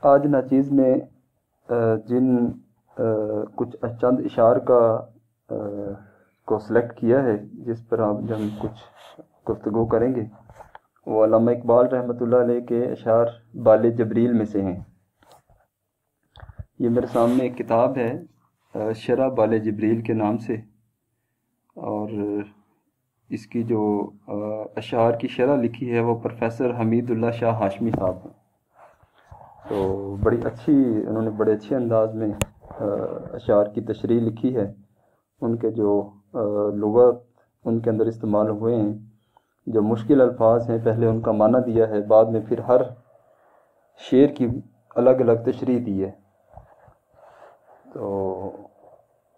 آج ناچیز نے جن کچھ چند اشعار کو سلیکٹ کیا ہے جس پر آج ہم کچھ گفتگو کریں گے، وہ علامہ اقبال رحمۃ اللہ علیہ کے اشعار بال جبریل میں سے ہیں۔ یہ میرے سامنے ایک کتاب ہے شرح بال جبریل کے نام سے، اور اس کی جو اشعار کی شرح لکھی ہے وہ پروفیسر حمید اللہ شاہ ہاشمی صاحب ہیں۔ تو بڑی اچھی انہوں نے بڑے اچھے انداز میں اشعار کی تشریح لکھی ہے۔ ان کے جو لغت ان کے اندر استعمال ہوئے ہیں، جو مشکل الفاظ ہیں، پہلے ان کا معنی دیا ہے، بعد میں پھر ہر شعر کی الگ الگ تشریح دی ہے۔ تو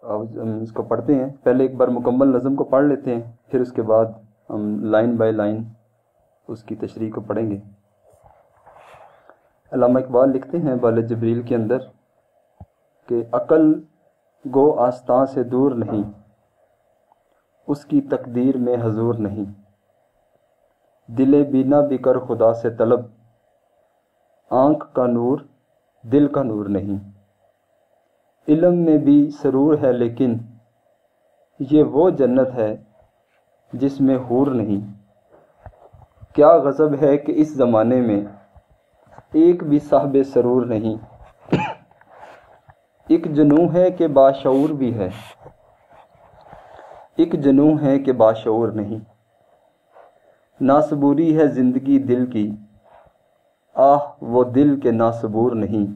اب ہم اس کو پڑھتے ہیں۔ پہلے ایک بار مکمل نظم کو پڑھ لیتے ہیں، پھر اس کے بعد ہم لائن بائی لائن اس کی تشریح کو پڑھیں گے۔ علامہ اقبال لکھتے ہیں بال جبریل کے اندر کہ عقل گو آستاں سے دور نہیں، اس کی تقدیر میں حضور نہیں، دل بینا بھی کر خدا سے طلب، آنکھ کا نور دل کا نور نہیں، علم میں بھی سرور ہے لیکن یہ وہ جنت ہے جس میں حور نہیں، کیا غضب ہے کہ اس زمانے میں ایک بھی صاحب سرور نہیں، ایک جنوں ہے کہ باشعور بھی ہے، ایک جنوں ہے کہ باشعور نہیں، ناصبوری ہے زندگی دل کی، آہ وہ دل کے ناصبور نہیں،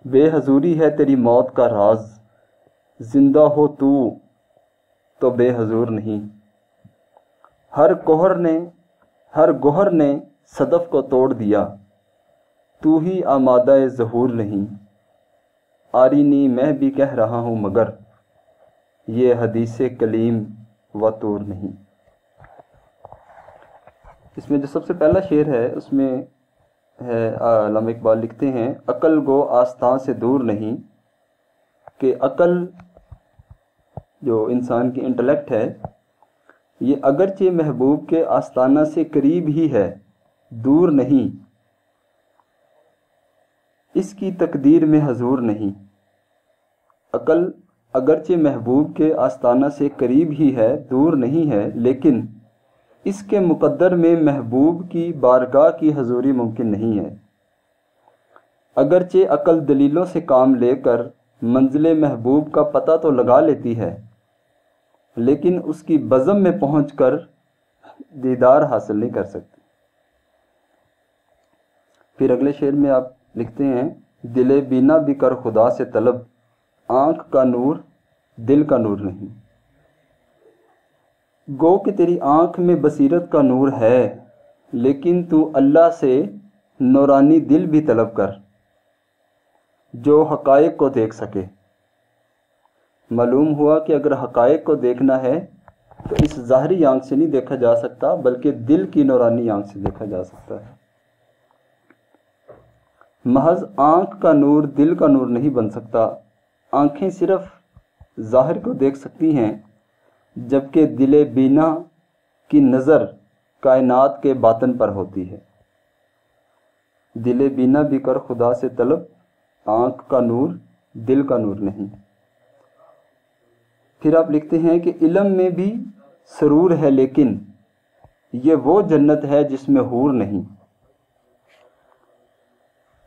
بے حضوری ہے تیری موت کا راز، زندہ ہو تو بے حضور نہیں، ہر گوہر نے صدف کو توڑ دیا، تو ہی آمادہ ظہور نہیں، آرینی میں بھی کہہ رہا ہوں مگر یہ حدیث کلیم و طور نہیں۔ اس میں جو سب سے پہلا شعر ہے اس میں ہے علامہ اقبال لکھتے ہیں عقل گو آستاں سے دور نہیں، کہ عقل جو انسان کی انٹلیکٹ ہے یہ اگرچہ محبوب کے آستانہ سے قریب ہی ہے، دور نہیں، اس کی تقدیر میں حضور نہیں۔ عقل اگرچہ محبوب کے آستانہ سے قریب ہی ہے، دور نہیں ہے، لیکن اس کے مقدر میں محبوب کی بارگاہ کی حضوری ممکن نہیں ہے۔ اگرچہ عقل دلیلوں سے کام لے کر منزل محبوب کا پتہ تو لگا لیتی ہے، لیکن اس کی بزم میں پہنچ کر دیدار حاصل نہیں کر سکتی۔ پھر اگلے شعر میں آپ لکھتے ہیں دل بینا بھی کر خدا سے طلب، آنکھ کا نور دل کا نور نہیں، گو کہ تیری آنکھ میں بصیرت کا نور ہے، لیکن تو اللہ سے نورانی دل بھی طلب کر جو حقائق کو دیکھ سکے۔ معلوم ہوا کہ اگر حقائق کو دیکھنا ہے تو اس ظاہری آنکھ سے نہیں دیکھا جا سکتا، بلکہ دل کی نورانی آنکھ سے دیکھا جا سکتا ہے۔ محض آنکھ کا نور دل کا نور نہیں بن سکتا، آنکھیں صرف ظاہر کو دیکھ سکتی ہیں، جبکہ دل بینا کی نظر کائنات کے باطن پر ہوتی ہے۔ دل بینا بھی کر خدا سے طلب، آنکھ کا نور دل کا نور نہیں۔ پھر آپ لکھتے ہیں کہ علم میں بھی سرور ہے لیکن یہ وہ جنت ہے جس میں حور نہیں۔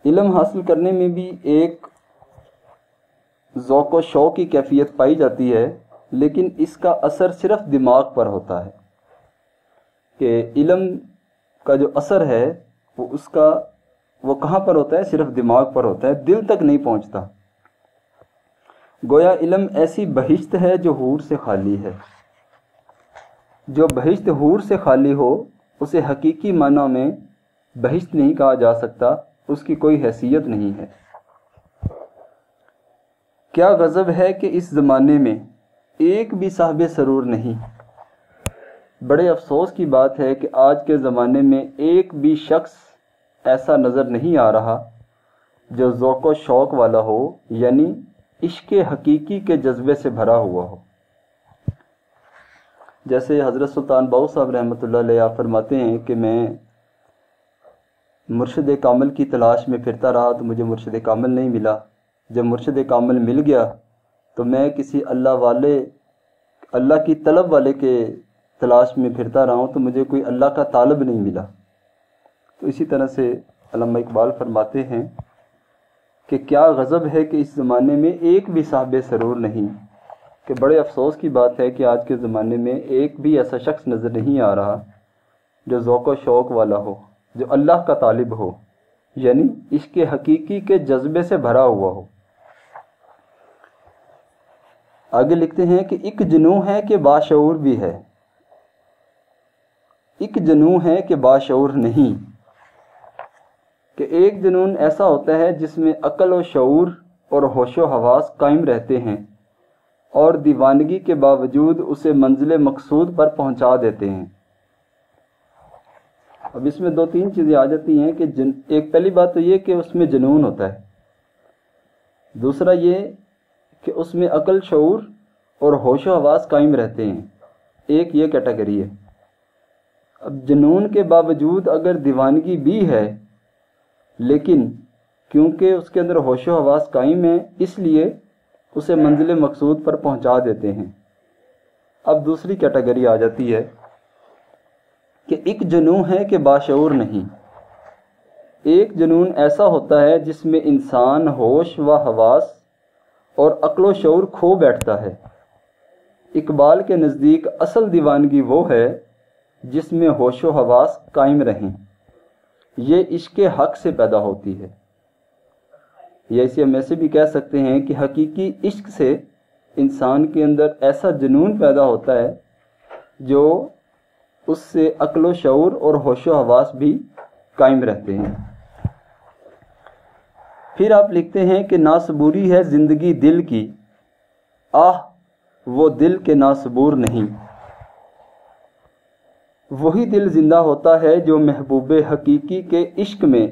علم حاصل کرنے میں بھی ایک ذوق و شوق کی کیفیت پائی جاتی ہے، لیکن اس کا اثر صرف دماغ پر ہوتا ہے، کہ علم کا جو اثر ہے وہ کہاں پر ہوتا ہے؟ صرف دماغ پر ہوتا ہے، دل تک نہیں پہنچتا۔ گویا علم ایسی بہشت ہے جو حور سے خالی ہے۔ جو بہشت حور سے خالی ہو اسے حقیقی معنی میں بہشت نہیں کہا جا سکتا، اس کی کوئی حیثیت نہیں ہے۔ کیا غضب ہے کہ اس زمانے میں ایک بھی صاحب سرور نہیں۔ بڑے افسوس کی بات ہے کہ آج کے زمانے میں ایک بھی شخص ایسا نظر نہیں آ رہا جو ذوق و شوق والا ہو، یعنی عشق حقیقی کے جذبے سے بھرا ہوا ہو۔ جیسے حضرت سلطان باؤ صاحب رحمۃ اللہ علیہ فرماتے ہیں کہ میں مرشد کامل کی تلاش میں پھرتا رہا تو مجھے مرشد کامل نہیں ملا. جب مرشد کامل مل گیا تو میں کسی اللہ کی طلب والے کے تلاش میں پھرتا رہا ہوں تو مجھے کوئی اللہ کا طالب نہیں ملا. تو اسی طرح سے علامہ اقبال فرماتے ہیں کہ کیا غضب ہے کہ اس زمانے میں ایک بھی صاحب سرور نہیں، کہ بڑے افسوس کی بات ہے کہ آج کے زمانے میں ایک بھی ایسا شخص نظر نہیں آ رہا جو ذوق و شوق والا ہو، جو اللہ کا طالب ہو، یعنی عشق حقیقی کے جذبے سے بھرا ہوا ہو. آگے لکھتے ہیں کہ ایک جنوں ہے کہ باشعور بھی ہے، ایک جنوں ہے کہ باشعور نہیں، کہ ایک جنون ایسا ہوتا ہے جس میں عقل و شعور اور ہوش و حواس قائم رہتے ہیں اور دیوانگی کے باوجود اسے منزل مقصود پر پہنچا دیتے ہیں. اب اس میں 2-3 چیزیں آ جاتی ہیں کہ ایک پہلی بات تو یہ کہ اس میں جنون ہوتا ہے، دوسرا یہ کہ اس میں عقل، شعور اور ہوش و حواس قائم رہتے ہیں. ایک یہ کیٹیگری ہے. اب جنون کے باوجود اگر دیوانگی بھی ہے لیکن کیونکہ اس کے اندر ہوش و حواس قائم ہیں اس لیے اسے منزل مقصود پر پہنچا دیتے ہیں. اب دوسری کیٹیگری آ جاتی ہے کہ ایک جنون ہے کہ باشعور نہیں. ایک جنون ایسا ہوتا ہے جس میں انسان ہوش و حواس اور عقل و شعور کھو بیٹھتا ہے. اقبال کے نزدیک اصل دیوانگی وہ ہے جس میں ہوش و حواس قائم رہیں. یہ عشق حق سے پیدا ہوتی ہے، یا اسے ہم ایسے بھی کہہ سکتے ہیں کہ حقیقی عشق سے انسان کے اندر ایسا جنون پیدا ہوتا ہے جو اس سے عقل و شعور اور ہوش و حواس بھی قائم رہتے ہیں. پھر آپ لکھتے ہیں کہ ناصبوری ہے زندگی دل کی، آہ وہ دل کے ناصبور نہیں. وہی دل زندہ ہوتا ہے جو محبوب حقیقی کے عشق میں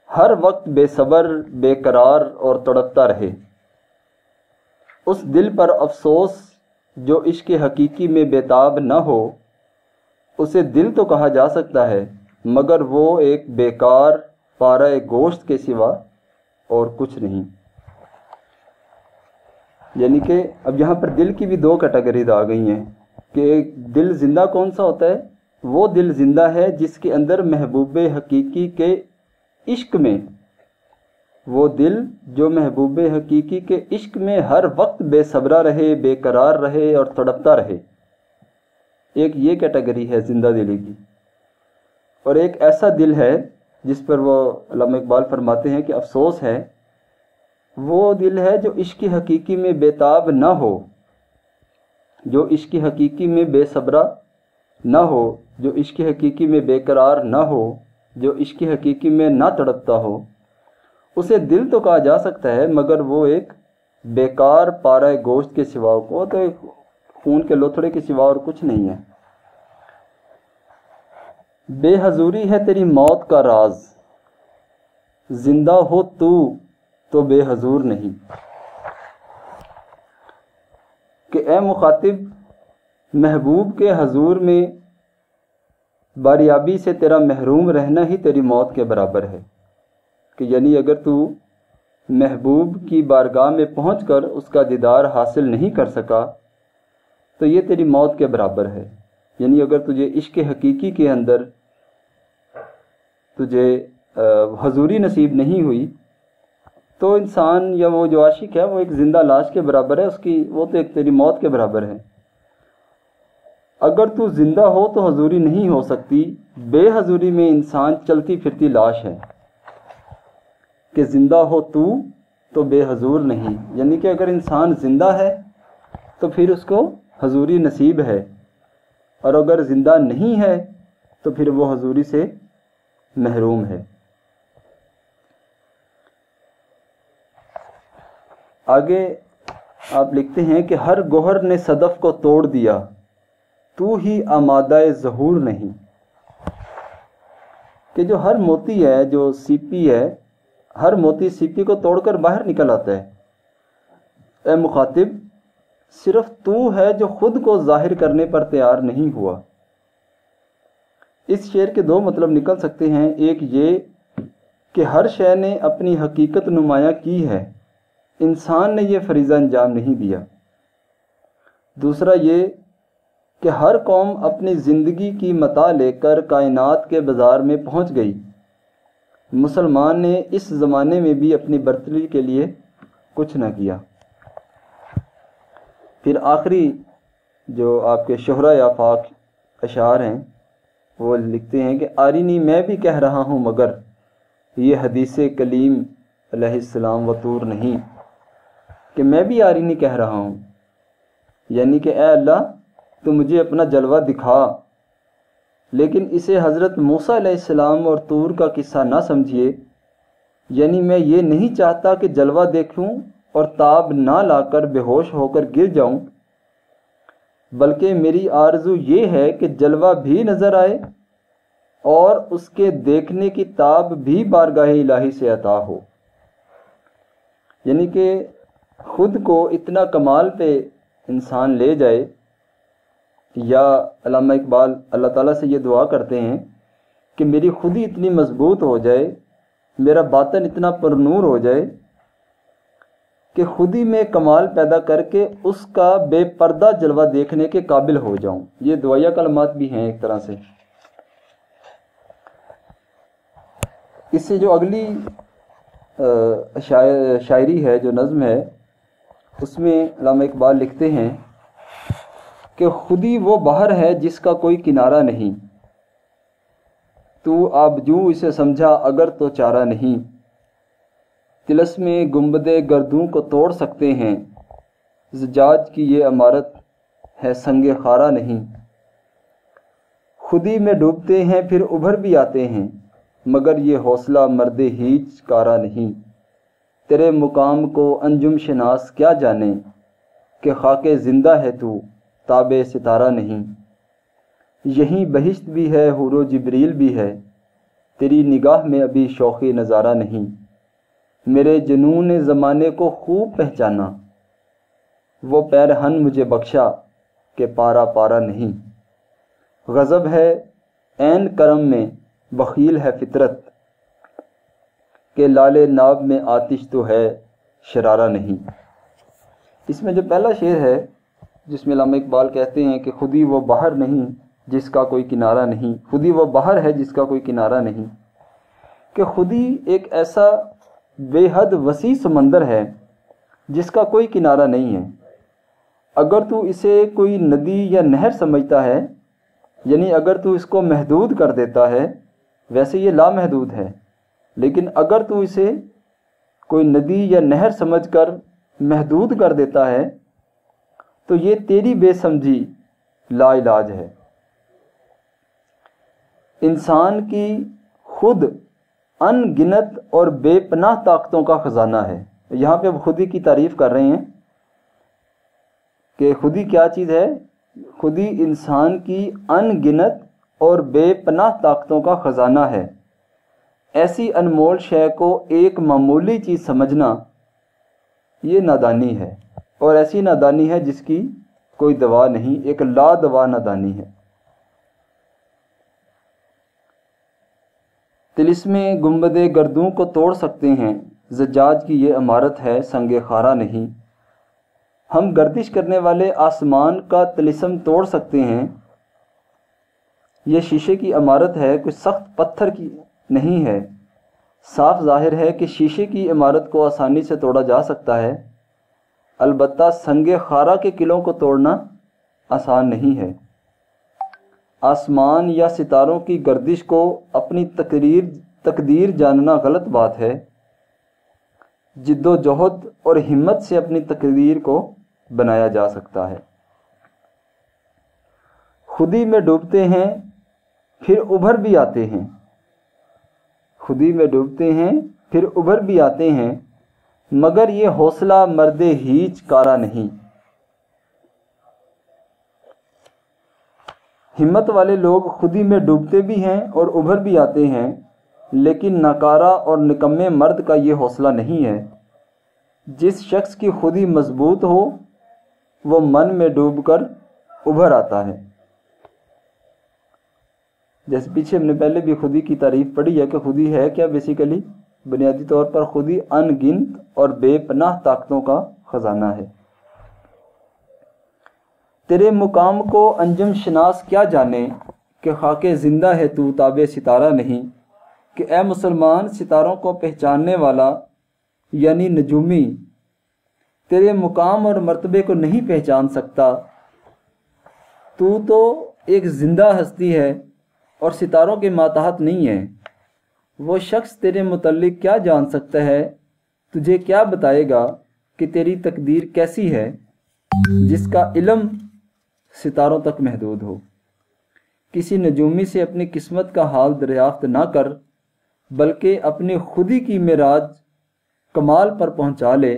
ہر وقت بے صبر، بے قرار اور تڑپتا رہے. اس دل پر افسوس جو عشق حقیقی میں بےتاب نہ ہو. اسے دل تو کہا جا سکتا ہے مگر وہ ایک بیکار پارہ گوشت کے سوا اور کچھ نہیں. یعنی کہ اب یہاں پر دل کی بھی 2 کیٹیگریز آ گئی ہیں کہ ایک دل زندہ کون سا ہوتا ہے؟ وہ دل زندہ ہے جس کے اندر محبوب حقیقی کے عشق میں، وہ دل جو محبوب حقیقی کے عشق میں ہر وقت بے صبرا رہے، بے قرار رہے اور تڑپتا رہے. ایک یہ کیٹیگری ہے زندہ دلی کی. اور ایک ایسا دل ہے جس پر وہ علامہ اقبال فرماتے ہیں کہ افسوس ہے، وہ دل ہے جو عشق حقیقی میں بےتاب نہ ہو، جو عشق حقیقی میں بے صبرا نہ ہو، جو عشق حقیقی میں بے قرار نہ ہو، جو عشق حقیقی میں نہ تڑپتا ہو. اسے دل تو کہا جا سکتا ہے مگر وہ ایک بیکار پارہ گوشت کے سوا، وہ تو ایک خون کے لوتھڑے کے سوا اور کچھ نہیں ہے. بے حضوری ہے تیری موت کا راز، زندہ ہو تو بے حضور نہیں. کہ اے مخاطب، محبوب کے حضور میں باریابی سے تیرا محروم رہنا ہی تیری موت کے برابر ہے. کہ یعنی اگر تو محبوب کی بارگاہ میں پہنچ کر اس کا دیدار حاصل نہیں کر سکا تو یہ تیری موت کے برابر ہے. یعنی اگر تجھے عشق حقیقی کے اندر تجھے حضوری نصیب نہیں ہوئی تو انسان یا وہ جو عاشق ہے وہ ایک زندہ لاش کے برابر ہے، اس کی وہ تو ایک تیری موت کے برابر ہے. اگر تو زندہ ہو تو حضوری نہیں ہو سکتی. بے حضوری میں انسان چلتی پھرتی لاش ہے. کہ زندہ ہو تو بے حضور نہیں، یعنی کہ اگر انسان زندہ ہے تو پھر اس کو حضوری نصیب ہے، اور اگر زندہ نہیں ہے تو پھر وہ حضوری سے محروم ہے. آگے آپ لکھتے ہیں کہ ہر گوہر نے صدف کو توڑ دیا، تو ہی آمادہ ظہور نہیں. کہ جو ہر موتی ہے، جو سیپی ہے، ہر موتی سیپی کو توڑ کر باہر نکل آتا ہے. اے مخاطب، صرف تو ہے جو خود کو ظاہر کرنے پر تیار نہیں ہوا. اس شعر کے دو مطلب نکل سکتے ہیں، ایک یہ کہ ہر شے نے اپنی حقیقت نمایاں کی ہے، انسان نے یہ فریضہ انجام نہیں دیا۔ دوسرا یہ کہ ہر قوم اپنی زندگی کی متاع لے کر کائنات کے بازار میں پہنچ گئی، مسلمان نے اس زمانے میں بھی اپنی برتری کے لیے کچھ نہ کیا۔ پھر آخری جو آپ کے شہرۂ آفاق اشعار ہیں وہ لکھتے ہیں کہ آرینی میں بھی کہہ رہا ہوں مگر یہ حدیث کلیم علیہ السلام و طور نہیں، کہ میں بھی آرینی کہہ رہا ہوں، یعنی کہ اے اللہ تو مجھے اپنا جلوہ دکھا، لیکن اسے حضرت موسیٰ علیہ السلام اور طور کا قصہ نہ سمجھیے، یعنی میں یہ نہیں چاہتا کہ جلوہ دیکھوں اور تاب نہ لا کر بے ہوش ہو کر گر جاؤں، بلکہ میری آرزو یہ ہے کہ جلوہ بھی نظر آئے اور اس کے دیکھنے کی تاب بھی بارگاہ الہی سے عطا ہو۔ یعنی کہ خود کو اتنا کمال پہ انسان لے جائے، یا علامہ اقبال اللہ تعالیٰ سے یہ دعا کرتے ہیں کہ میری خودی اتنی مضبوط ہو جائے، میرا باطن اتنا پرنور ہو جائے کہ خودی میں کمال پیدا کر کے اس کا بے پردہ جلوہ دیکھنے کے قابل ہو جاؤں۔ یہ دعائیہ کلمات بھی ہیں ایک طرح سے۔ اس سے جو اگلی شاعری ہے، جو نظم ہے، اس میں علامہ اقبال لکھتے ہیں کہ خودی وہ بحر ہے جس کا کوئی کنارہ نہیں، تو آبجو اسے سمجھا اگر تو چارہ نہیں، طلسم گنبد گردوں کو توڑ سکتے ہیں، زجاج کی یہ عمارت ہے سنگ خارا نہیں، خودی میں ڈوبتے ہیں پھر ابھر بھی آتے ہیں، مگر یہ حوصلہ مرد ہیچ کارا نہیں، تیرے مقام کو انجم شناس کیا جانے، کہ خاک زندہ ہے تو تاب ستارہ نہیں، یہیں بہشت بھی ہے حور و جبریل بھی ہے، تیری نگاہ میں ابھی شوخی نظارہ نہیں، میرے جنون زمانے کو خوب پہچانا، وہ پیرہن مجھے بخشا کہ پارا پارا نہیں، غضب ہے عین کرم میں بخیل ہے فطرت، کہ لال ناب میں آتش تو ہے شرارہ نہیں۔ اس میں جو پہلا شعر ہے جس میں علامہ اقبال کہتے ہیں کہ خودی وہ بحر نہیں جس کا کوئی کنارہ نہیں، خودی وہ بحر ہے جس کا کوئی کنارہ نہیں، کہ خودی ایک ایسا بے حد وسیع سمندر ہے جس کا کوئی کنارہ نہیں ہے۔ اگر تو اسے کوئی ندی یا نہر سمجھتا ہے، یعنی اگر تو اس کو محدود کر دیتا ہے، ویسے یہ لامحدود ہے، لیکن اگر تو اسے کوئی ندی یا نہر سمجھ کر محدود کر دیتا ہے تو یہ تیری بے سمجھی لا علاج ہے۔ انسان کی خود ان گنت اور بے پناہ طاقتوں کا خزانہ ہے۔ یہاں پہ خودی کی تعریف کر رہے ہیں کہ خودی کیا چیز ہے؟ خودی انسان کی ان گنت اور بے پناہ طاقتوں کا خزانہ ہے۔ ایسی انمول شے کو ایک معمولی چیز سمجھنا یہ نادانی ہے، اور ایسی نادانی ہے جس کی کوئی دوا نہیں، ایک لا دوا نادانی ہے۔ طلسم گنبد گردوں کو توڑ سکتے ہیں، زجاج کی یہ عمارت ہے سنگ خارا نہیں۔ ہم گردش کرنے والے آسمان کا طلسم توڑ سکتے ہیں، یہ شیشے کی عمارت ہے، کوئی سخت پتھر کی نہیں ہے۔ صاف ظاہر ہے کہ شیشے کی عمارت کو آسانی سے توڑا جا سکتا ہے، البتہ سنگ خارا کے قلعوں کو توڑنا آسان نہیں ہے۔ آسمان یا ستاروں کی گردش کو اپنی تقدیر جاننا غلط بات ہے، جد و جہد اور ہمت سے اپنی تقدیر کو بنایا جا سکتا ہے۔ خودی میں ڈوبتے ہیں پھر ابھر بھی آتے ہیں، خودی میں ڈوبتے ہیں پھر ابھر بھی آتے ہیں، مگر یہ حوصلہ مرد ہیچ کارا نہیں۔ ہمت والے لوگ خودی میں ڈوبتے بھی ہیں اور ابھر بھی آتے ہیں، لیکن ناکارہ اور نکمے مرد کا یہ حوصلہ نہیں ہے۔ جس شخص کی خودی مضبوط ہو وہ من میں ڈوب کر ابھر آتا ہے۔ جیسے پیچھے ہم نے پہلے بھی خودی کی تعریف پڑھی ہے کہ خودی ہے کیا بیسیکلی، بنیادی طور پر خودی ان گنت اور بے پناہ طاقتوں کا خزانہ ہے۔ تیرے مقام کو انجم شناس کیا جانے کہ خاک زندہ ہے تو تابع ستارہ نہیں، کہ اے مسلمان ستاروں کو پہچاننے والا یعنی نجومی تیرے مقام اور مرتبے کو نہیں پہچان سکتا۔ تو ایک زندہ ہستی ہے اور ستاروں کے ماتحت نہیں ہے۔ وہ شخص تیرے متعلق کیا جان سکتا ہے، تجھے کیا بتائے گا کہ تیری تقدیر کیسی ہے، جس کا علم ستاروں تک محدود ہو۔ کسی نجومی سے اپنی قسمت کا حال دریافت نہ کر، بلکہ اپنی خودی کی معراج کمال پر پہنچا لے،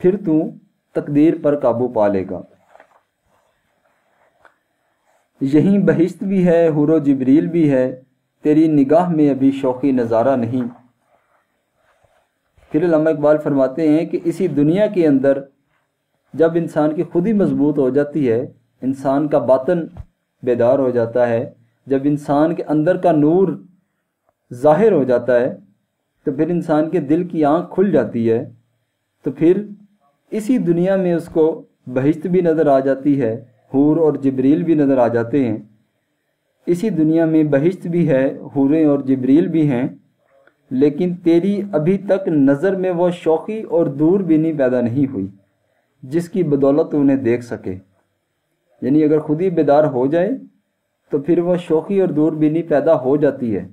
پھر تو تقدیر پر قابو پا لے گا۔ یہیں بہشت بھی ہے، حور و جبریل بھی ہے، تیری نگاہ میں ابھی شوقی نظارہ نہیں۔ پھر علامہ اقبال فرماتے ہیں کہ اسی دنیا کے اندر جب انسان کی خودی مضبوط ہو جاتی ہے، انسان کا باطن بیدار ہو جاتا ہے، جب انسان کے اندر کا نور ظاہر ہو جاتا ہے، تو پھر انسان کے دل کی آنکھ کھل جاتی ہے، تو پھر اسی دنیا میں اس کو بہشت بھی نظر آ جاتی ہے، حور اور جبریل بھی نظر آ جاتے ہیں۔ اسی دنیا میں بہشت بھی ہے، حوریں اور جبریل بھی ہیں، لیکن تیری ابھی تک نظر میں وہ شوخی اور دور بینی پیدا نہیں ہوئی جس کی بدولت انہیں دیکھ سکے۔ یعنی اگر خود ہی بیدار ہو جائے تو پھر وہ شوخی اور دور بینی پیدا ہو جاتی ہے،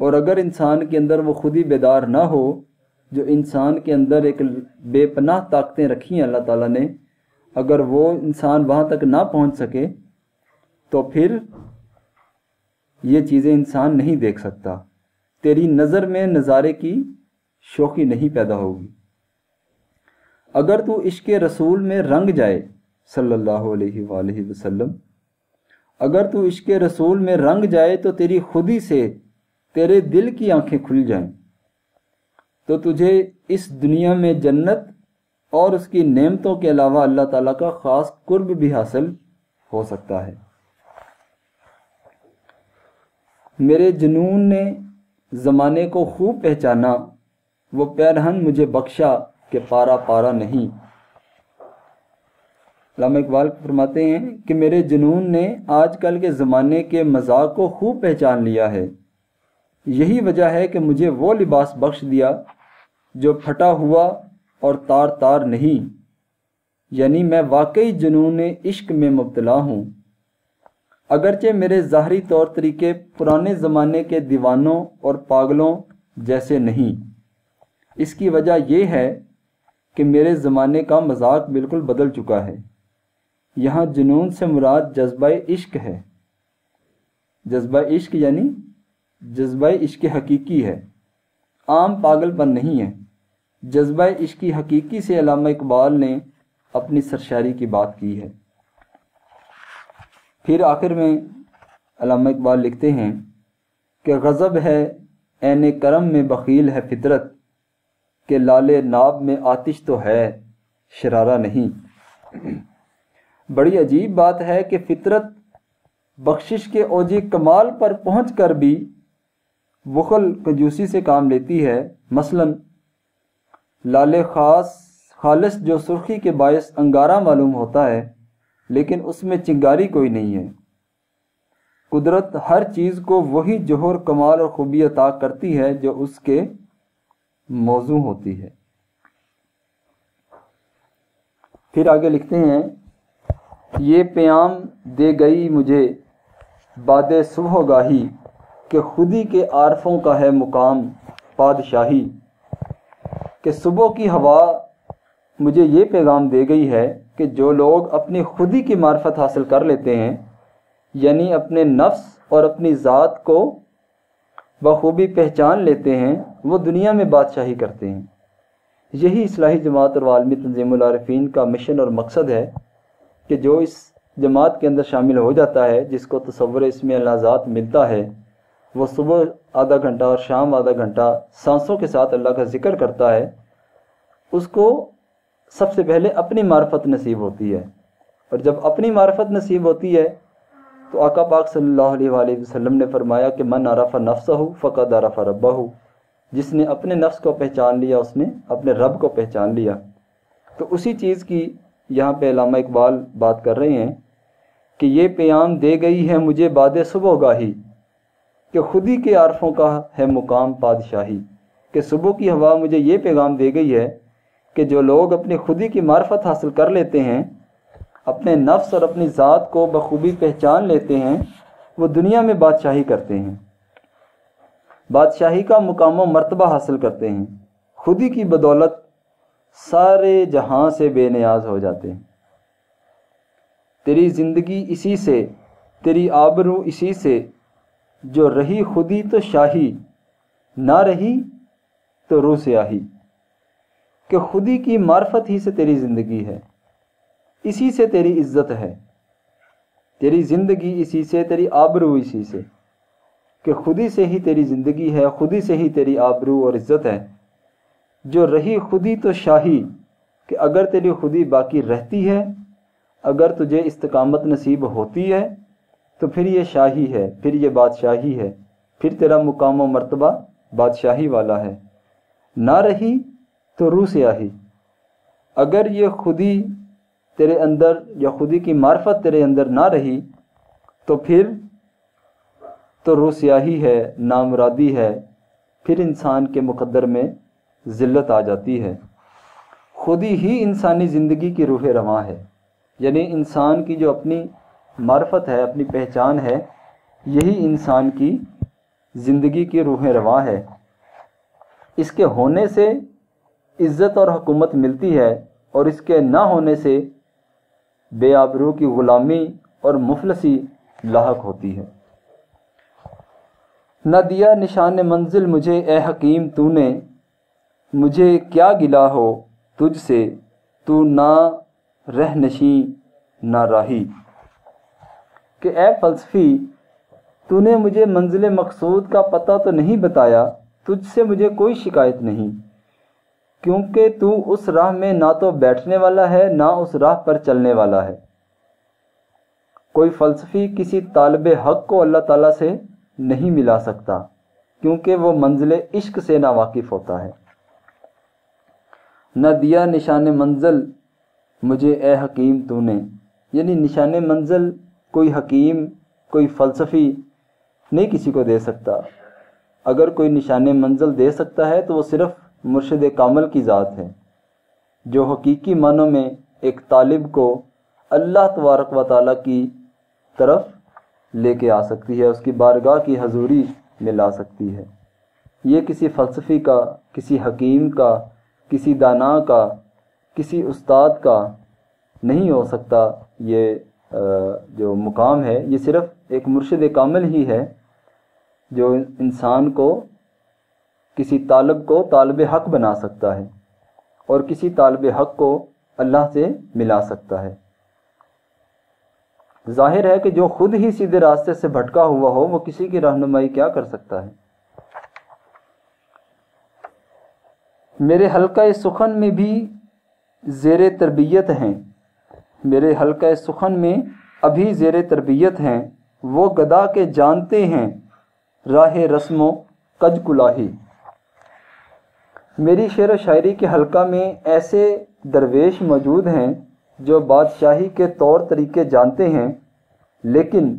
اور اگر انسان کے اندر وہ خود ہی بیدار نہ ہو، جو انسان کے اندر ایک بے پناہ طاقتیں رکھی ہیں اللہ تعالیٰ نے، اگر وہ انسان وہاں تک نہ پہنچ سکے تو پھر یہ چیزیں انسان نہیں دیکھ سکتا، تیری نظر میں نظارے کی شوخی نہیں پیدا ہوگی۔ اگر تو عشق رسول میں رنگ جائے صلی اللہ علیہ وآلہ وسلم، اگر تو عشق رسول میں رنگ جائے تو تیری خودی سے تیرے دل کی آنکھیں کھل جائیں، تو تجھے اس دنیا میں جنت اور اس کی نعمتوں کے علاوہ اللہ تعالیٰ کا خاص قرب بھی حاصل ہو سکتا ہے۔ میرے جنون نے زمانے کو خوب پہچانا، وہ پیرہن مجھے بخشا کہ پارا پارا نہیں۔ علامہ اقبال فرماتے ہیں کہ میرے جنون نے آج کل کے زمانے کے مذاق کو خوب پہچان لیا ہے، یہی وجہ ہے کہ مجھے وہ لباس بخش دیا جو پھٹا ہوا اور تار تار نہیں، یعنی میں واقعی جنون عشق میں مبتلا ہوں، اگرچہ میرے ظاہری طور طریقے پرانے زمانے کے دیوانوں اور پاگلوں جیسے نہیں۔ اس کی وجہ یہ ہے کہ میرے زمانے کا مذاق بالکل بدل چکا ہے۔ یہاں جنون سے مراد جذبہ عشق ہے، جذبہ عشق یعنی جذبہ عشق حقیقی ہے، عام پاگل پن نہیں ہے۔ جذبہ عشق حقیقی سے علامہ اقبال نے اپنی سرشاری کی بات کی ہے۔ پھر آخر میں علامہ اقبال لکھتے ہیں کہ غضب ہے عین کرم میں بخیل ہے فطرت، کہ لال ناب میں آتش تو ہے شرارہ نہیں۔ بڑی عجیب بات ہے کہ فطرت بخشش کے اوج کمال پر پہنچ کر بھی بخل کنجوسی سے کام لیتی ہے۔ مثلاً لال خالص جو سرخی کے باعث انگارہ معلوم ہوتا ہے، لیکن اس میں چنگاری کوئی نہیں ہے۔ قدرت ہر چیز کو وہی جوہر کمال اور خوبی عطا کرتی ہے جو اس کے موضوع ہوتی ہے۔ پھر آگے لکھتے ہیں، یہ پیام دے گئی مجھے باد صبح گاہی، کہ خودی کے عارفوں کا ہے مقام پادشاہی، کہ صبح کی ہوا مجھے یہ پیغام دے گئی ہے کہ جو لوگ اپنی خودی کی معرفت حاصل کر لیتے ہیں، یعنی اپنے نفس اور اپنی ذات کو بخوبی پہچان لیتے ہیں، وہ دنیا میں بادشاہی کرتے ہیں۔ یہی اصلاحی جماعت اور عالمی تنظیم العارفین کا مشن اور مقصد ہے کہ جو اس جماعت کے اندر شامل ہو جاتا ہے، جس کو تصور اسم اللہ ذات ملتا ہے، وہ صبح آدھا گھنٹہ اور شام آدھا گھنٹہ سانسوں کے ساتھ اللہ کا ذکر کرتا ہے، اس کو سب سے پہلے اپنی معرفت نصیب ہوتی ہے، اور جب اپنی معرفت نصیب ہوتی ہے تو آقا پاک صلی اللہ علیہ وآلہ وسلم نے فرمایا کہ من عرف نفسہ فقد عرف ربہ، جس نے اپنے نفس کو پہچان لیا اس نے اپنے رب کو پہچان لیا۔ تو اسی چیز کی یہاں پہ علامہ اقبال بات کر رہے ہیں کہ یہ پیام دے گئی ہے مجھے باد صبح گاہی، کہ خودی کے عارفوں کا ہے مقام پادشاہی، کہ صبح کی ہوا مجھے یہ پیغام دے گئی ہے کہ جو لوگ اپنی خودی کی معرفت حاصل کر لیتے ہیں، اپنے نفس اور اپنی ذات کو بخوبی پہچان لیتے ہیں، وہ دنیا میں بادشاہی کرتے ہیں، بادشاہی کا مقام و مرتبہ حاصل کرتے ہیں، خودی کی بدولت سارے جہاں سے بے نیاز ہو جاتے ہیں۔ تیری زندگی اسی سے، تیری آبرو اسی سے، جو رہی خودی تو شاہی، نہ رہی تو روح سیاہی، کہ خودی کی معرفت ہی سے تیری زندگی ہے، اسی سے تیری عزت ہے، تیری زندگی اسی سے، تیری آبرو اسی سے، کہ خودی سے ہی تیری زندگی ہے، خودی سے ہی تیری آبرو اور عزت ہے۔ جو رہی خودی تو شاہی، کہ اگر تیری خودی باقی رہتی ہے، اگر تجھے استقامت نصیب ہوتی ہے تو پھر یہ شاہی ہے، پھر یہ بادشاہی ہے، پھر تیرا مقام و مرتبہ بادشاہی والا ہے۔ نہ رہی تو روح سیاہی، اگر یہ خودی تیرے اندر یا خودی کی معرفت تیرے اندر نہ رہی تو پھر تو روح سیاہی ہے، نامرادی ہے، پھر انسان کے مقدر میں ذلت آ جاتی ہے۔ خودی ہی انسانی زندگی کی روح رواں ہے، یعنی انسان کی جو اپنی معرفت ہے، اپنی پہچان ہے، یہی انسان کی زندگی کی روح رواں ہے۔ اس کے ہونے سے عزت اور حکومت ملتی ہے، اور اس کے نہ ہونے سے بے آبرو کی غلامی اور مفلسی لاحق ہوتی ہے۔ نہ دیا نشان منزل مجھے اے حکیم تو نے، مجھے کیا گلا ہو تجھ سے، تو نہ رہ نشیں نہ راہی، کہ اے فلسفی تو نے مجھے منزل مقصود کا پتہ تو نہیں بتایا، تجھ سے مجھے کوئی شکایت نہیں، کیونکہ تو اس راہ میں نہ تو بیٹھنے والا ہے نہ اس راہ پر چلنے والا ہے۔ کوئی فلسفی کسی طالب حق کو اللہ تعالیٰ سے نہیں ملا سکتا، کیونکہ وہ منزل عشق سے ناواقف ہوتا ہے۔ نہ دیا نشان منزل مجھے اے حکیم تو نے، یعنی نشان منزل کوئی حکیم، کوئی فلسفی نہیں کسی کو دے سکتا۔ اگر کوئی نشان منزل دے سکتا ہے تو وہ صرف مرشد کامل کی ذات ہے، جو حقیقی معنوں میں ایک طالب کو اللہ تبارک و تعالیٰ کی طرف لے کے آ سکتی ہے، اس کی بارگاہ کی حضوری میں لا سکتی ہے۔ یہ کسی فلسفی کا، کسی حکیم کا، کسی دانا کا، کسی استاد کا نہیں ہو سکتا۔ یہ جو مقام ہے یہ صرف ایک مرشد کامل ہی ہے جو انسان کو، کسی طالب کو طالب حق بنا سکتا ہے اور کسی طالب حق کو اللہ سے ملا سکتا ہے۔ ظاہر ہے کہ جو خود ہی سیدھے راستے سے بھٹکا ہوا ہو وہ کسی کی رہنمائی کیا کر سکتا ہے۔ میرے حلقہ سخن میں بھی زیر تربیت ہیں، میرے حلقہ سخن میں ابھی زیر تربیت ہیں، وہ گدا کے جانتے ہیں راہ رسم و کج کلاہی۔ میری شعر و شاعری کے حلقہ میں ایسے درویش موجود ہیں جو بادشاہی کے طور طریقے جانتے ہیں، لیکن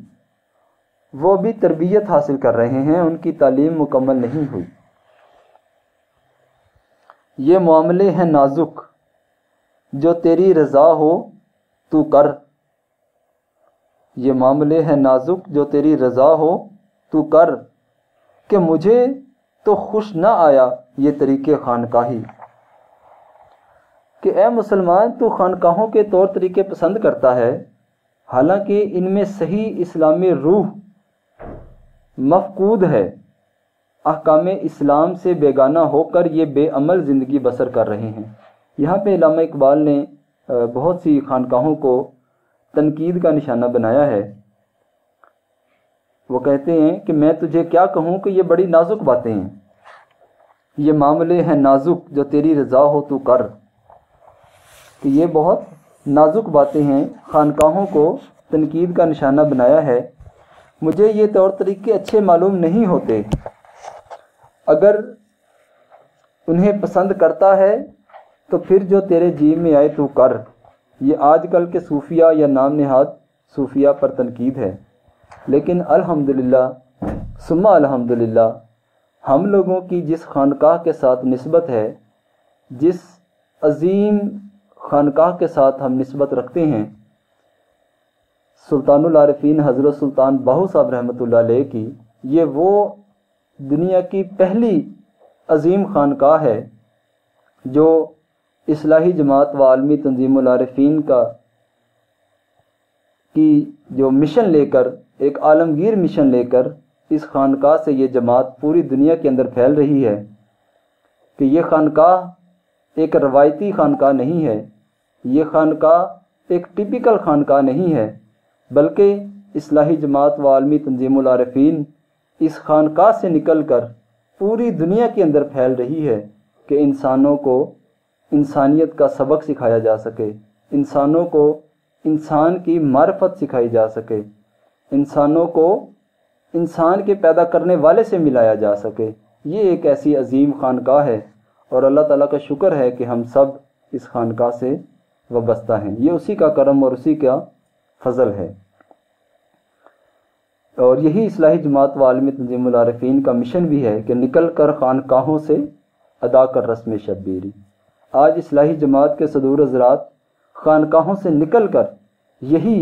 وہ بھی تربیت حاصل کر رہے ہیں، ان کی تعلیم مکمل نہیں ہوئی۔ یہ معاملے ہیں نازک، جو تیری رضا ہو تو کر، یہ معاملے ہیں نازک جو تیری رضا ہو تو کر، کہ مجھے تو خوش نہ آیا یہ طریقے خانقاہی۔ کہ اے مسلمان تو خانقاہوں کے طور طریقے پسند کرتا ہے، حالانکہ ان میں صحیح اسلامی روح مفقود ہے، احکام اسلام سے بیگانہ ہو کر یہ بے عمل زندگی بسر کر رہے ہیں۔ یہاں پہ علامہ اقبال نے بہت سی خانقاہوں کو تنقید کا نشانہ بنایا ہے۔ وہ کہتے ہیں کہ میں تجھے کیا کہوں کہ یہ بڑی نازک باتیں ہیں، یہ معاملے ہیں نازک جو تیری رضا ہو تو کر، کہ یہ بہت نازک باتیں ہیں۔ خانقاہوں کو تنقید کا نشانہ بنایا ہے مجھے یہ طور طریقے اچھے معلوم نہیں ہوتے، اگر انہیں پسند کرتا ہے تو پھر جو تیرے جی میں آئے تو کر۔ یہ آج کل کے صوفیہ یا نام نہاد صوفیہ پر تنقید ہے، لیکن الحمدللہ ثم الحمدللہ ہم لوگوں کی جس خانقاہ کے ساتھ نسبت ہے، جس عظیم خانقاہ کے ساتھ ہم نسبت رکھتے ہیں، سلطان العارفین حضرت سلطان باہو صاحب رحمۃ اللہ علیہ کی، یہ وہ دنیا کی پہلی عظیم خانقاہ ہے جو اصلاحی جماعت و عالمی تنظیم العارفین کی جو مشن لے کر، ایک عالمگیر مشن لے کر اس خانقاہ سے یہ جماعت پوری دنیا کے اندر پھیل رہی ہے کہ یہ خانقاہ ایک روایتی خانقاہ نہیں ہے، یہ خانقاہ ایک ٹپیکل خانقاہ نہیں ہے، بلکہ اصلاحی جماعت و عالمی تنظیم العارفین اس خانقاہ سے نکل کر پوری دنیا کے اندر پھیل رہی ہے کہ انسانوں کو انسانیت کا سبق سکھایا جا سکے، انسانوں کو انسان کی معرفت سکھائی جا سکے، انسانوں کو انسان کے پیدا کرنے والے سے ملایا جا سکے۔ یہ ایک ایسی عظیم خانقاہ ہے اور اللہ تعالیٰ کا شکر ہے کہ ہم سب اس خانقاہ سے وابستہ ہیں۔ یہ اسی کا کرم اور اسی کا فضل ہے، اور یہی اصلاحی جماعت و عالمی تنظیم العارفین کا مشن بھی ہے کہ نکل کر خانقاہوں سے ادا کر رسم شبیری۔ آج اصلاحی جماعت کے صدور حضرات خانقاہوں سے نکل کر یہی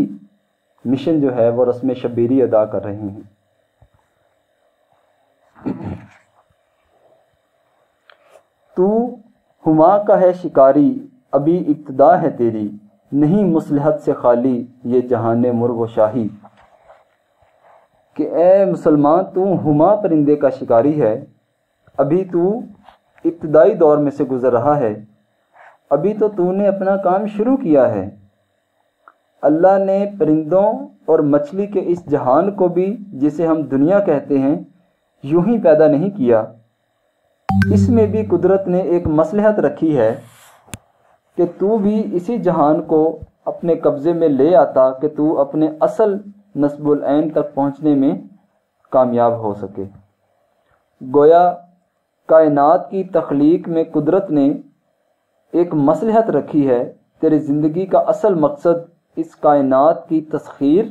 مشن جو ہے وہ رسم شبیری ادا کر رہے ہیں۔ تو ہما کا ہے شکاری، ابھی ابتدا ہے تیری، نہیں مصلحت سے خالی یہ جہان مرغ و شاہی۔ کہ اے مسلمان، تو ہما پرندے کا شکاری ہے، ابھی تو ابتدائی دور میں سے گزر رہا ہے، ابھی تو نے اپنا کام شروع کیا ہے۔ اللہ نے پرندوں اور مچھلی کے اس جہان کو بھی، جسے ہم دنیا کہتے ہیں، یوں ہی پیدا نہیں کیا، اس میں بھی قدرت نے ایک مصلحت رکھی ہے کہ تو بھی اسی جہان کو اپنے قبضے میں لے آتا کہ تو اپنے اصل نصب العین تک پہنچنے میں کامیاب ہو سکے۔ گویا کائنات کی تخلیق میں قدرت نے ایک مصلحت رکھی ہے، تیری زندگی کا اصل مقصد اس کائنات کی تسخیر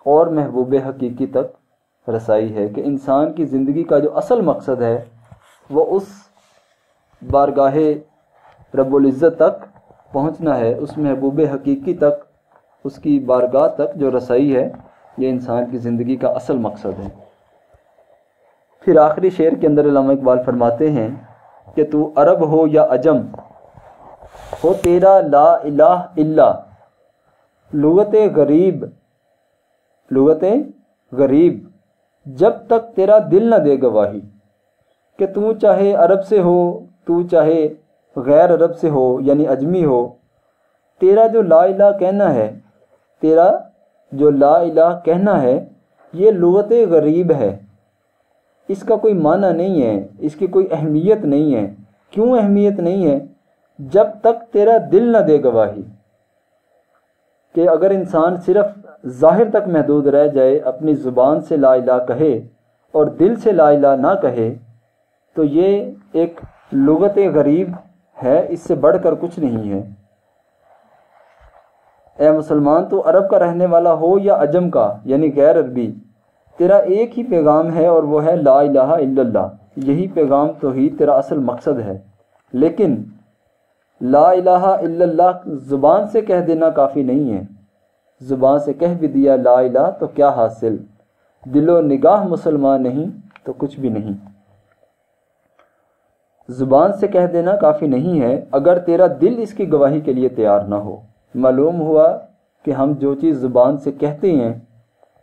اور محبوب حقیقی تک رسائی ہے، کہ انسان کی زندگی کا جو اصل مقصد ہے وہ اس بارگاہ رب العزت تک پہنچنا ہے، اس محبوب حقیقی تک، اس کی بارگاہ تک جو رسائی ہے، یہ انسان کی زندگی کا اصل مقصد ہے۔ پھر آخری شعر کے اندر علامہ اقبال فرماتے ہیں کہ تو عرب ہو یا عجم، ہو تیرا لا الہ الا، لغت غریب جب تک تیرا دل نہ دے گواہی۔ کہ تو چاہے عرب سے ہو، تو چاہے غیر عرب سے ہو یعنی اجمی ہو، تیرا جو لا الہ کہنا ہے، تیرا جو لا الہ کہنا ہے، یہ لغت غریب ہے، اس کا کوئی معنی نہیں ہے، اس کی کوئی اہمیت نہیں ہے۔ کیوں اہمیت نہیں ہے؟ جب تک تیرا دل نہ دے گواہی۔ کہ اگر انسان صرف ظاہر تک محدود رہ جائے، اپنی زبان سے لا الہ کہے اور دل سے لا الہ نہ کہے، تو یہ ایک لغت غریب ہے، اس سے بڑھ کر کچھ نہیں ہے۔ اے مسلمان، تو عرب کا رہنے والا ہو یا عجم کا یعنی غیر عربی، تیرا ایک ہی پیغام ہے اور وہ ہے لا الہ الا اللہ۔ یہی پیغام توحید تیرا اصل مقصد ہے، لیکن لا الہ الا اللہ زبان سے کہہ دینا کافی نہیں ہے۔ زبان سے کہہ بھی دیا لا الہ تو کیا حاصل، دل و نگاہ مسلمان نہیں تو کچھ بھی نہیں۔ زبان سے کہہ دینا کافی نہیں ہے اگر تیرا دل اس کی گواہی کے لیے تیار نہ ہو۔ معلوم ہوا کہ ہم جو چیز زبان سے کہتے ہیں،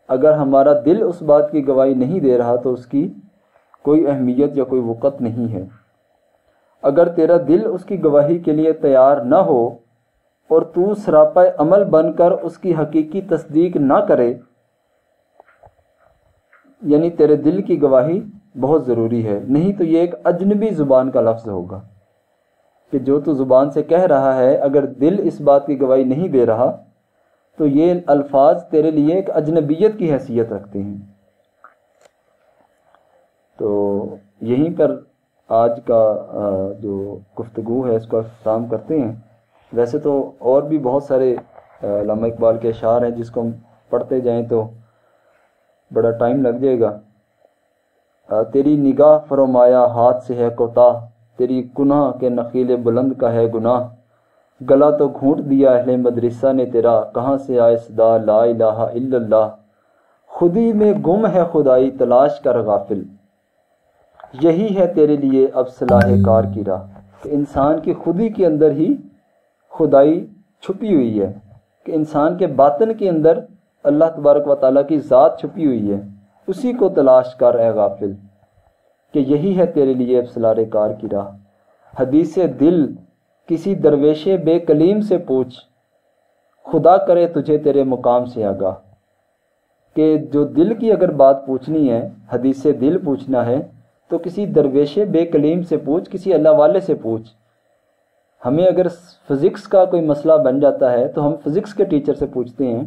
اگر ہمارا دل اس بات کی گواہی نہیں دے رہا تو اس کی کوئی اہمیت یا کوئی وقت نہیں ہے۔ اگر تیرا دل اس کی گواہی کے لیے تیار نہ ہو اور تو سراپا عمل بن کر اس کی حقیقی تصدیق نہ کرے، یعنی تیرے دل کی گواہی بہت ضروری ہے، نہیں تو یہ ایک اجنبی زبان کا لفظ ہوگا کہ جو تو زبان سے کہہ رہا ہے، اگر دل اس بات کی گواہی نہیں دے رہا تو یہ الفاظ تیرے لیے ایک اجنبیت کی حیثیت رکھتے ہیں۔ تو یہیں پر آج کا جو گفتگو ہے اس کو اختتام کرتے ہیں۔ ویسے تو اور بھی بہت سارے علامہ اقبال کے اشعار ہیں جس کو ہم پڑھتے جائیں تو بڑا ٹائم لگ جائے گا۔ تیری نگاہ فرمایا ہاتھ سے ہے کوتاہ، تیری گناہ کے نخیل بلند کا ہے گناہ، گلا تو گھونٹ دیا اہل مدرسہ نے تیرا، کہاں سے آئے صدا لا الہ الا اللہ، خودی میں گم ہے خدائی تلاش کر غافل، یہی ہے تیرے لیے اب صلاح کار کی راہ۔ کہ انسان کی خودی کے اندر ہی خدائی چھپی ہوئی ہے، کہ انسان کے باطن کے اندر اللہ تبارک و تعالیٰ کی ذات چھپی ہوئی ہے، اسی کو تلاش کر اے غافل، کہ یہی ہے تیرے لیے اب صلاح کار کی راہ۔ حدیث دل کسی درویش بے کلیم سے پوچھ، خدا کرے تجھے تیرے مقام سے آگاہ۔ کہ جو دل کی اگر بات پوچھنی ہے، حدیث دل پوچھنا ہے تو کسی درویش بے کلیم سے پوچھ، کسی اللہ والے سے پوچھ۔ ہمیں اگر فزکس کا کوئی مسئلہ بن جاتا ہے تو ہم فزکس کے ٹیچر سے پوچھتے ہیں،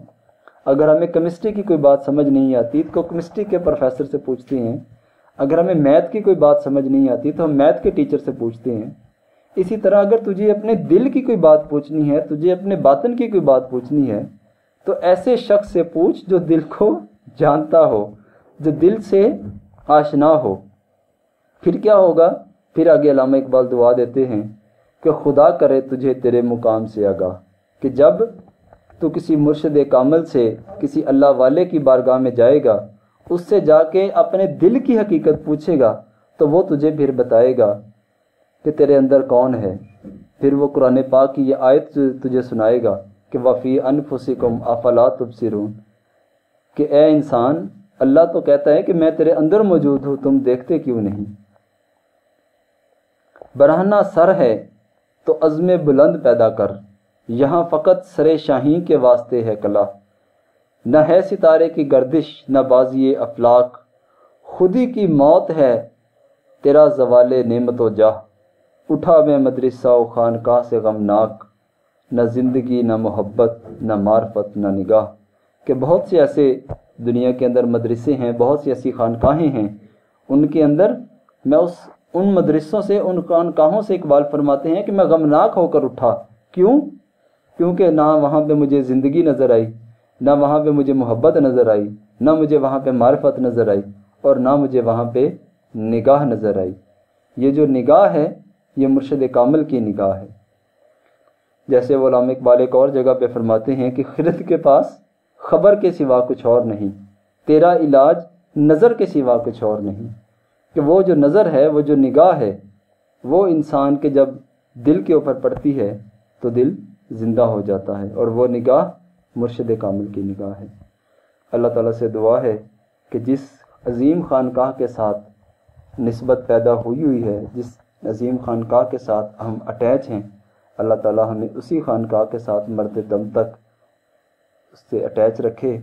اگر ہمیں کیمسٹری کی کوئی بات سمجھ نہیں آتی تو کیمسٹری کے پروفیسر سے پوچھتے ہیں، اگر ہمیں میتھ کی کوئی بات سمجھ نہیں آتی تو ہم میتھ کے ٹیچر سے پوچھتے ہیں۔ اسی طرح اگر تجھے اپنے دل کی کوئی بات پوچھنی ہے، تجھے اپنے باطن کی کوئی بات پوچھنی ہے تو ایسے شخص سے پوچھ جو دل کو جانتا ہو، جو دل سے آشنا ہو۔ پھر کیا ہوگا؟ پھر آگے علامہ اقبال دعا دیتے ہیں کہ خدا کرے تجھے تیرے مقام سے آگاہ، کہ جب تو کسی مرشد کامل سے، کسی اللہ والے کی بارگاہ میں جائے گا، اس سے جا کے اپنے دل کی حقیقت پوچھے گا تو وہ تجھے پھر بتائے گا کہ تیرے اندر کون ہے۔ پھر وہ قرآن پاک کی یہ آیت تجھے سنائے گا کہ وَفِي أَنفُسِكُمْ أَفَلَا تُبْصِرُونَ، کہ اے انسان، اللہ تو کہتا ہے کہ میں تیرے اندر موجود ہوں، تم دیکھتے کیوں نہیں۔ برہنہ سر ہے تو عزم بلند پیدا کر، یہاں فقط سر شاہین کے واسطے ہے کلا، نہ ہے ستارے کی گردش نہ بازی افلاک، خودی کی موت ہے تیرا زوال نعمت و جاہ، اٹھا میں مدرسہ و خانقاہ سے غمناک، نہ زندگی نہ محبت نہ معرفت نہ نگاہ۔ کہ بہت سے ایسے دنیا کے اندر مدرسے ہیں، بہت سی ایسی خانقاہیں ہیں، ان کے اندر میں ان مدرسوں سے، ان خانقاہوں سے اقبال فرماتے ہیں کہ میں غمناک ہو کر اٹھا۔ کیوں؟ کیونکہ نہ وہاں پہ مجھے زندگی نظر آئی، نہ وہاں پہ مجھے محبت نظر آئی، نہ مجھے وہاں پہ معرفت نظر آئی، اور نہ مجھے وہاں پہ نگاہ نظر آئی۔ یہ جو نگاہ ہے یہ مرشد کامل کی نگاہ ہے۔ جیسے وہ علامہ اقبال ایک اور جگہ پہ فرماتے ہیں کہ خرد کے پاس خبر کے سوا کچھ اور نہیں، تیرا علاج نظر کے سوا کچھ اور نہیں۔ کہ وہ جو نظر ہے، وہ جو نگاہ ہے، وہ انسان کے جب دل کے اوپر پڑتی ہے تو دل زندہ ہو جاتا ہے، اور وہ نگاہ مرشد کامل کی نگاہ ہے۔ اللہ تعالیٰ سے دعا ہے کہ جس عظیم خانقاہ کے ساتھ نسبت پیدا ہوئی ہے، جس عظیم خانقاہ کے ساتھ ہم اٹیچ ہیں، اللہ تعالیٰ ہمیں اسی خانقاہ کے ساتھ مرتے دم تک اس سے اٹیچ رکھے،